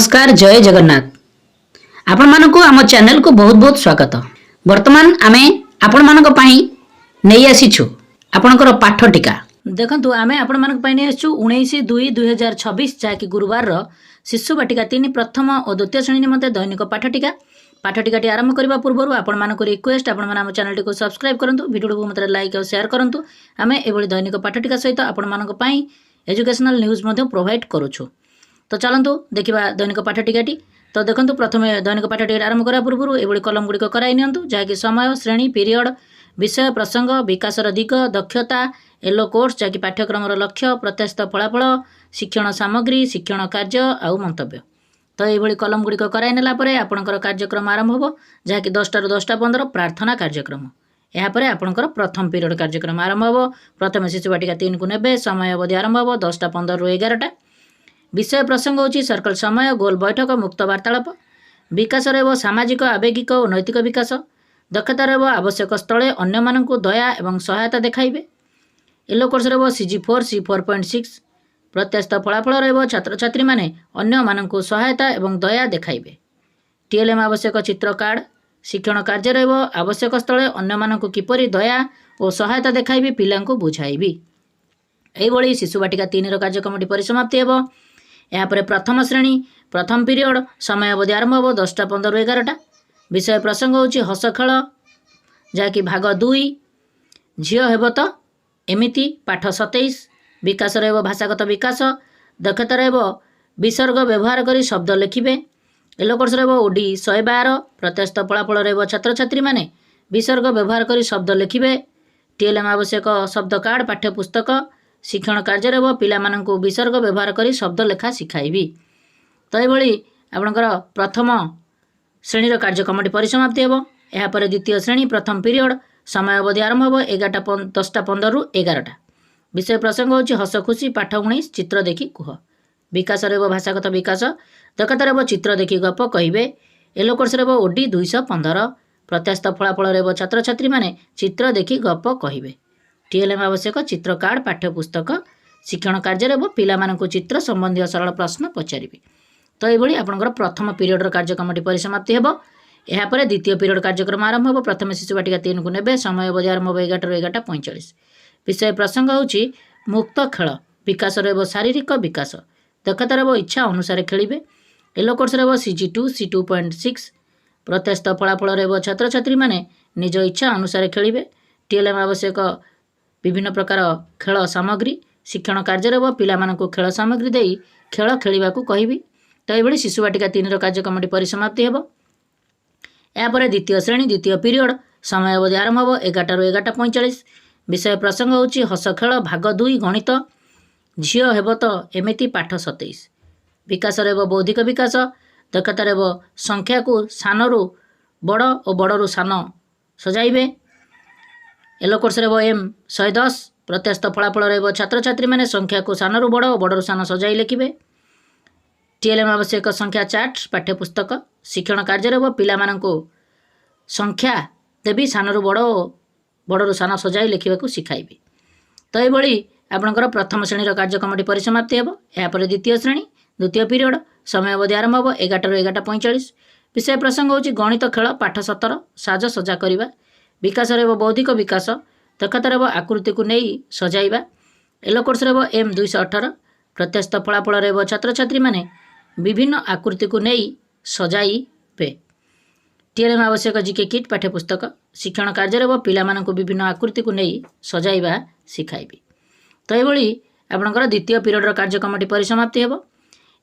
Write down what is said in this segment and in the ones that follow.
नमस्कार जय जगन्नाथ आपण मानक आम चैनल को बहुत बहुत स्वागत। वर्तमान आमे आपण मानक पई नै आसीछु आपणकर पाठ टीका देखंतु आमे आपण मानक पई नै आछू 19/2/2026 जाकी गुरुवार रो शिशु बाटिका 3 प्रथम और द्वितीय श्रेणी निमंते दैनिक पाठ टीका आरंभ करबा पूर्व आपण मानक रिक्वेस्ट आपण मन आम चैनल को सब्सक्राइब करंतु वीडियो को मते लाइक और शेयर करंतु आमे एबोली दैनिक पाठ टीका सहित आपण मानक पई एजुकेशनल न्यूज मध्ये प्रोवाइड करूछु। तो चलतु देखा दैनिक पाठ टीकाटी। तो देखो प्रथम दैनिक पाठ टीका आरंभ करा पूर्व ये कलम गुड़िक कराई नियंतु जहाँकि समय श्रेणी पीरियड विषय प्रसंग विकासर दिग दक्षता येलो कोर्स जहाँकि पाठ्यक्रम लक्ष्य प्रत्याशित फलाफल शिक्षण सामग्री शिक्षण कार्य आउ मंतव्य। तो ये कलम गुड़िक कराई नेला आपणकर कार्यक्रम आरंभ हो जहाँकि 10 ରୁ 10:15 प्रार्थना कार्यक्रम यापर आपणकर प्रथम पीरियड कार्यक्रम आरंभ हो। प्रथम शिशु बाटिका 3 को नेबे समय अवधि आरंभ हो 10:15 ରୁ 11टा। विषय प्रसंग होची सर्कल समय गोल बैठक मुक्त वार्तालाप विकास रहिबो सामाजिक आवेगिक और नैतिक विकास दक्षता रहिबो आवश्यक स्थले अन्य माननकु दया एवं सहायता देखाइबे। येलो कोर्स रहिबो CG4 C4.6 प्रत्याशित फलाफल रहिबो छात्र छात्री माने अन्य माननकु सहायता एवं दया देखाइबे। TLM आवश्यक चित्र कार्ड शिक्षण कार्य रहिबो आवश्यक स्थले अन्य माननकु किपरि दया और सहायता देखाइबे पिलांकु बुझाइबी। एही भली शिशु बाटिका 3 रो कार्यक्रमटी परिसमाप्ति हेबो। यापर प्रथम श्रेणी प्रथम पीरियड समय अवधि आरंभ हो 10:15 ରୁ 11टा। विषय प्रसंग होची हस खेल जहाँकि भाग 2 झील हेब तो एमिति पाठ 27 विकास रहिबो भाषागत विकास दक्षता रहिबो विसर्ग व्यवहार करी शब्द लिखिबे। येलो कोर्स रहिबो ओडी 112 प्रत्याशित फलाफल रहिबो छात्र छात्री माने विसर्ग व्यवहार करी शब्द लिखिबे। TLM आवश्यक शब्द कार्ड पाठ्य पुस्तक शिक्षण कार्य रहिबो पिला माननकु विसर्ग व्यवहार करी शब्द लेखा शिखाइबी। तो ये आपणकर प्रथम श्रेणी कार्यक्रमटी परिसमाप्ति हेबो। यापर द्वितीय श्रेणी प्रथम पीरियड समय अवधि आरंभ हो 10:15 ରୁ 11टा। विषय प्रसंग होची हस खुशी पाठ 19 चित्र देखी कुह विकास रहिबो भाषागत विकास दक्षता रहिबो चित्र देखी गप कहिबे। येलो कोर्स रहिबो ओडी 215 प्रत्याशित फलाफल रहिबो छात्र छात्री माने चित्र देखी गप कहिबे। TLM आवश्यक चित्र कार्ड पाठ्य पुस्तक शिक्षण कार्य रहिबो पिला माननकु चित्र संबंधी सरल प्रश्न पचारिबे। तो ये आपणकर प्रथम पीरियड कार्यक्रमटी परिसमाप्ति हेबो। यापर द्वितीय पीरियड कार्यक्रम आरंभ हो। प्रथम शिशु बाटिका 3 को नेबे समय अवधि आरंभ हो 11 ରୁ 11:45। विषय प्रसंग होची मुक्त खेल विकास रहिबो शारीरिक विकास दक्षता रहिबो इच्छा अनुसार खेलिबे। येलो कोर्स रहिबो CG2 C2.6 प्रत्याशित फलाफल रहिबो छात्र छात्री माने निज इच्छा अनुसार खेलिबे। TLM आवश्यक विभिन्न प्रकार खेल सामग्री शिक्षण कार्य रहिबो पिला माननकु खेल सामग्री देई खेल खेलिबाकू कहिबी। तो ये शिशु बाटिका 3 रो कार्यक्रमटी परिसमाप्ति हेबो। यापर द्वितीय श्रेणी द्वितीय पीरियड समय अवधि आरंभ हो 11 ରୁ 11:45। विषय प्रसंग होची हस खेल भाग 2 गणित झील हेब तो एमिति पाठ 27 विकास रहिबो बौद्धिक विकास दक्षता रहिबो संख्या को सानरू बड़ और बड़रू सान सजाइबे। येलो कोर्स रहिबो M 110 प्रत्याशित फलाफल रहिबो छात्र छात्री माने संख्या को सानरू बड़ और बड़रू सान सजाई लिखिबे। TLM आवश्यक संख्या चार्ट पाठ्य पुस्तक शिक्षण कार्य रहिबो पिला माननकु संख्या देबी सानरू बड़ और बड़रू सान सजाई लिखिबाकू शिखाइबे। तो ये आपणकर प्रथम श्रेणी कार्यक्रमटी परिसमाप्ति हेबो। यापर द्वितीय श्रेणी द्वितीय पीरियड समय अवधि आरंभ हो 11 ରୁ 11:45। विषय प्रसंग होची गणित खेल पाठ 17 साज सजा करिबा विकास रहिबो बौद्धिक विकास दक्षता रहिबो आकृति को नहीं सजाइबा। येलो कोर्स रहिबो M 218 प्रत्याशित फलाफल रहिबो छात्र छात्री माने विभिन्न आकृति को नहीं सजाइबे। TLM आवश्यक GK किट पाठ्य पुस्तक शिक्षण कार्य रहिबो पिला माननकु विभिन्न आकृति को नहीं सजाइबा शिखाइबे। तो ये आपणकर द्वितीय पीरियड कार्यक्रमटी परिसमाप्ति हेबो।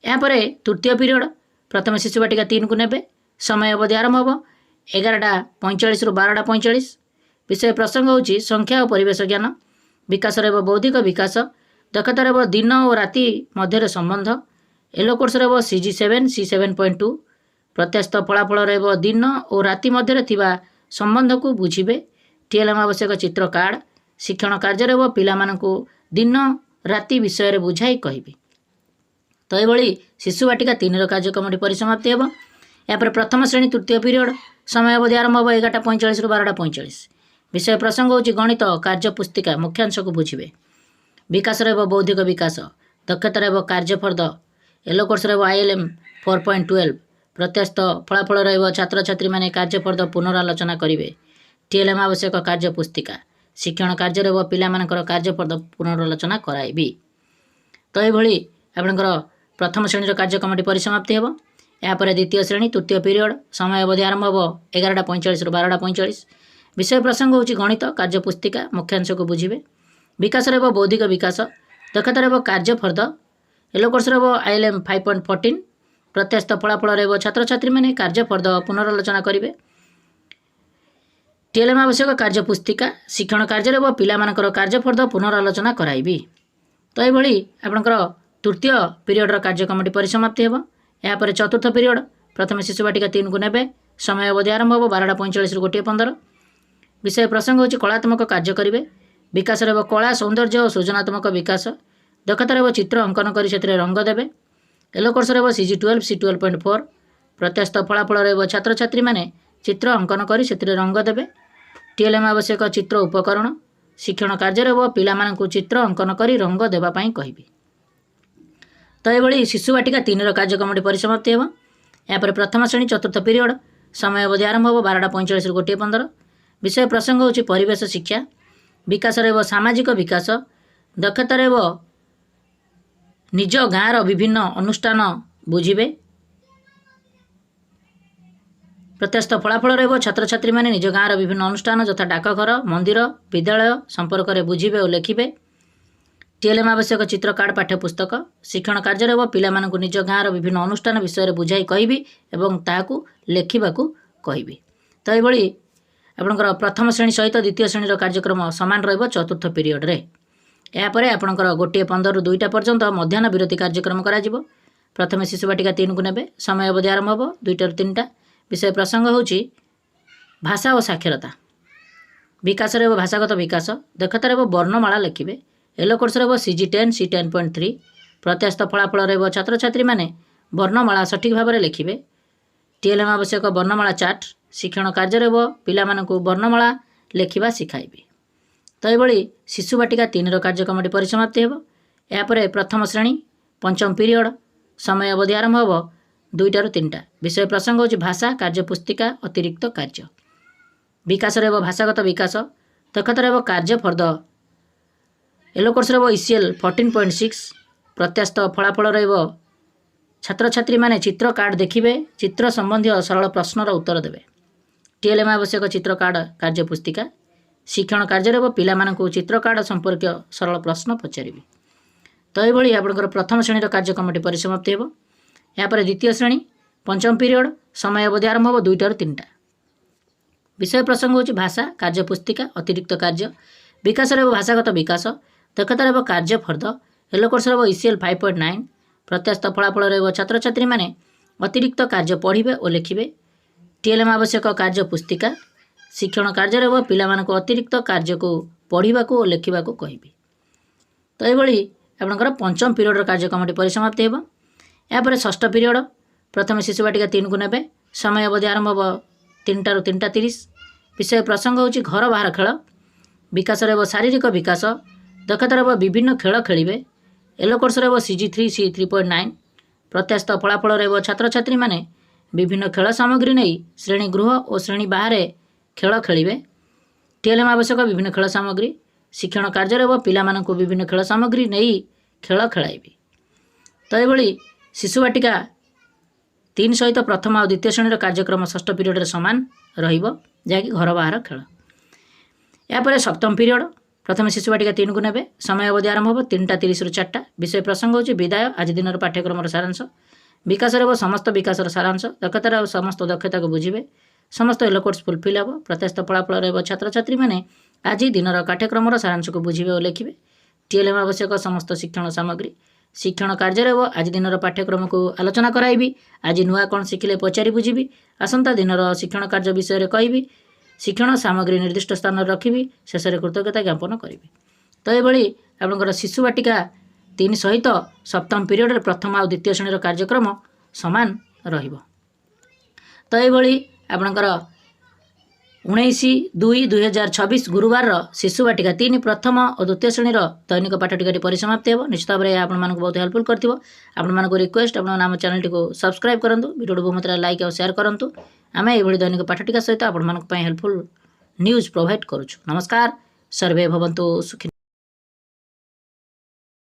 यापर तृतीय पीरियड प्रथम शिशु बाटिका 3 को नेबे समय अवधि आरंभ हो 11:45 ରୁ 12:45। विषय प्रसंग होची संख्या और परिवेश ज्ञान विकास रहिबो बौद्धिक विकास दक्षता रहिबो दिन और राति मध्य संबंध। येलो कोर्स रहिबो CG7 C7.2 प्रत्याशित फलाफल रहिबो दिन और राति मध्य थिबा संबंध को बुझिबे। TLM आवश्यक चित्र कार्ड शिक्षण कार्य रहिबो पिला माननकु दिन राति विषय रे बुझाई कहिबे। तो ये शिशु बाटिका 3 रो कार्यक्रमटी परिसमाप्ति हेबो। यापर प्रथम श्रेणी तृतीय पीरियड समय अवधि आरंभ हो 11:45 ରୁ 12:45। विषय प्रसंग होची गणित कार्य पुस्तिका मुख्यांश को बुझिबे। विकास रहिबो बौद्धिक विकास दक्षता रहिबो कार्यफर्द येलो कोर्स रहिबो ILM 4.12 प्रत्यास्थ फलाफल रहिब छात्र छात्री माने कार्यफर्द पुनरालोचना करिवे। टीएलएम आवश्यक कार्य पुस्तिका शिक्षण कार्य रहिब पिलामानकर कार्यफर्द पुनरालोचना कराइबी। तो यह आपणकर प्रथम श्रेणी कार्यक्रमटी परिसमाप्ति हेब। यापर द्वितीय श्रेणी तृतीय पीरियड समय अवधि आरंभ हो 11:45 रु 12:45। विषय प्रसंग होची गणित कार्य पुस्तिका मुख्यांश को बुझिबे। विकास रहिब बौद्धिक विकास दक्षता रहिब कार्यफर्द येलो कोर्स रहिब आईएलएम 5.14 प्रत्यास्थ फलाफल रहिब छात्र छात्री माने कार्यफर्द पुनरालोचना करिवे। टीएलएम आवश्यक कार्य पुस्तिका शिक्षण कार्य रहिब पिलामानकर कार्यफर्द पुनरालोचना कराइबी। तो यह आपणकर तृतीय पीरियड कार्यक्रमटी परिसमाप्ति हेब। यापर चतुर्थ पीरियड प्रथम शिशु बाटिका 3 को नेबे समय अवधि आरंभ हो 12:45 रु 1:15। विषय प्रसंग होची कलात्मक कार्य करिवे। विकास रहिब कला सौंदर्य और सृजनात्मक विकास दक्षता रहिब चित्र अंकन करी सेतिरे रंग देबे। येलो कोर्स रहिब CG12 C12.4 प्रत्यास्थ फलाफल रहिब छात्र छात्री माने चित्र अंकन करी सेतिरे रंग देबे। टीएलएम आवश्यक चित्र उपकरण शिक्षण कार्य रहिब पिलामानंकु चित्र अंकन करी रंग देबा पई कहिबी। तो यह शिशु बाटिका 3 कार्यक्रमटी परिसमाप्ति हेब। यापर प्रथम श्रेणी चतुर्थ पीरियड समय अवधि आरंभ हो 12:45 रु 1:15। विषय प्रसंग होची परिवेश शिक्षा विकास रहिब सामाजिक विकास दक्षता रहिब निज गाँर विभिन्न अनुष्ठान बुझिबे। प्रत्यास्थ फलाफल रहिब छात्र छात्री माने निज गाँर विभिन्न अनुष्ठान यथा डाकघर मंदिर विद्यालय संपर्क में बुझिबे और लेखिबे। टीएलएम आवश्यक चित्र कार्ड पाठ्यपुस्तक शिक्षण कार्य रहिब पिलामानंकु निज गाँर विभिन्न अनुष्ठान विषय बुझाई कहबी एवं ताहाकु लेखिबाकु कहबी। तो यह आपणकर प्रथम श्रेणी सहित द्वितीय श्रेणी कार्यक्रम सामान रहिब चतुर्थ पीरियड रे। यापर आपणकर 1:15 रु 2टा पर्यंत मध्याह्न विरति कार्यक्रम कराजिबो। प्रथम शिशु बाटिका 3 को नेबे समय अवधि आरंभ हो 2टा रु 3टा। विषय प्रसंग होची भाषा और साक्षरता विकास रहिब भाषागत विकास दक्षता रहिब वर्णमाला लेखिबे। येलो कोर्स रहिब CG10 C10.3 प्रत्यास्थ फलाफल रहिब छात्र छात्री माने वर्णमाला सठिक भाव में लेखिबे। टीएलएम आवश्यक वर्णमाला चार्ट शिक्षण कार्य रहिब पिलामानंकु वर्णमाला लेखिबा सिखाइबे। तो यह शिशु बाटिका 3 कार्यक्रमटी परिसमाप्ति हेब। यापर प्रथम श्रेणी पंचम पीरियड समय अवधि आरंभ हो 2टा रु 3टा। विषय प्रसंग होची भाषा कार्य पुस्तिका अतिरिक्त कार्य विकास रहिब भाषागत विकास दक्षता रहिब कार्यफर्द येलो कोर्स रहिब ECL 14.6 प्रत्यास्थ फलाफल रहिब छात्र छात्री माने चित्र कार्ड देखिबे चित्र संबंधी सरल प्रश्नर उत्तर देबे। टीएलएम आवश्यक चित्र कार्ड कार्य पुस्तिका शिक्षण कार्य रहिब पिलामानंकु चित्र कार्ड संपर्क सरल प्रश्न पचारिबे। तो यह आपणकर प्रथम श्रेणी कार्यक्रमटी परिसमाप्ति हेब। यापर द्वितीय श्रेणी पंचम पीरियड समय अवधि आरंभ हो 2टा रु 3टा। विषय प्रसंग होची भाषा कार्य पुस्तिका अतिरिक्त कार्य विकास रहिब भाषागत विकास दक्षता रहिब कार्यफर्द येलो कोर्स रहिब ECL 5.9 प्रत्यास्थ फलाफल रहिब छात्र छात्री माने अतिरिक्त कार्य पढ़िबे और लेखिबे। टीएलएम आवश्यक कार्य पुस्तिका शिक्षण कार्य रहिब पिलामानंकु अतिरिक्त कार्य को पढ़िबाकु और लेखिबाकु कहबी। तो यह आपणकर पंचम पीरियड कार्यक्रमटी परिसमाप्ति हेब। यापर षष्ठ पीरियड प्रथम शिशु बाटिका 3 को नेबे समय अवधि आरंभ हो 3टा रु 3:30। विषय प्रसंग होची घर बाहर खेल विकास रहिब शारीरिक विकास दक्षता रहिब विभिन्न खेल खेलिबे। येलो कोर्स रहिब CG3 C3.9 प्रत्यास्थ फलाफल रहिब छात्र छात्री माने विभिन्न खेल सामग्री नहीं श्रेणी गृह और श्रेणी बाहर खेल खेलिबे। टीएलएम आवश्यक विभिन्न खेल सामग्री शिक्षण कार्य रहिब पिलामानंकु विभिन्न खेल सामग्री नहीं खेल खेलाइबे। तो यह शिशु बाटिका 3 सहित प्रथम और द्वितीय श्रेणी कार्यक्रम षष्ठ पीरियड सामान रहिब जहाँकि घर बाहर खेल। यापर सप्तम पीरियड प्रथम शिशु बाटिका 3 को नेबे समय अवधि आरंभ हो 3:30 रु 4टा। विषय प्रसंग होची विदाय आज दिन पाठ्यक्रम सारांश विकास रहिब समस्त विकास सारांश दक्षतार समस्त दक्षता को बुझिबे समस्त येलो कोर्स फुलफिल हेब। प्रत्यास्थ फलाफल रहिब छात्र छात्री माने आज दिन पाठ्यक्रम सारांश को बुझिबे और लेखिबे। टीएलएम आवश्यक समस्त शिक्षण सामग्री शिक्षण कार्य रहिब आज दिन पाठ्यक्रम को आलोचना कराइबी। आज नुआ कौन शिखिले पचारि बुझिबी आसंता दिन शिक्षण कार्य विषय कहबी शिक्षण सामग्री निर्दिष्ट स्थान रखिबी शेष कृतज्ञता ज्ञापन करी। तो यह आपंकर शिशु बाटिका 3 सहित सप्तम पीरियड प्रथम और द्वितीय श्रेणी कार्यक्रम सामान रहिब। तो यह आपणकर 19/2/2026 गुरुवार शिशु बाटिका 3 प्रथम और द्वितीय श्रेणी दैनिक पाठ टीका परिसमाप्ति हो। निश्चित भाव में आपको बहुत हेल्पफुल कर आपको रिक्वेस्ट आप चैनल टी सब्सक्राइब करूँ वीडियो बहुत मात्रा लाइक और शेयर करूँ आम ये दैनिक पाठ टीका सहित आपण हेल्पफुल न्यूज प्रोवाइड करुँ। नमस्कार, सर्वे भवन्तु सुखिनः।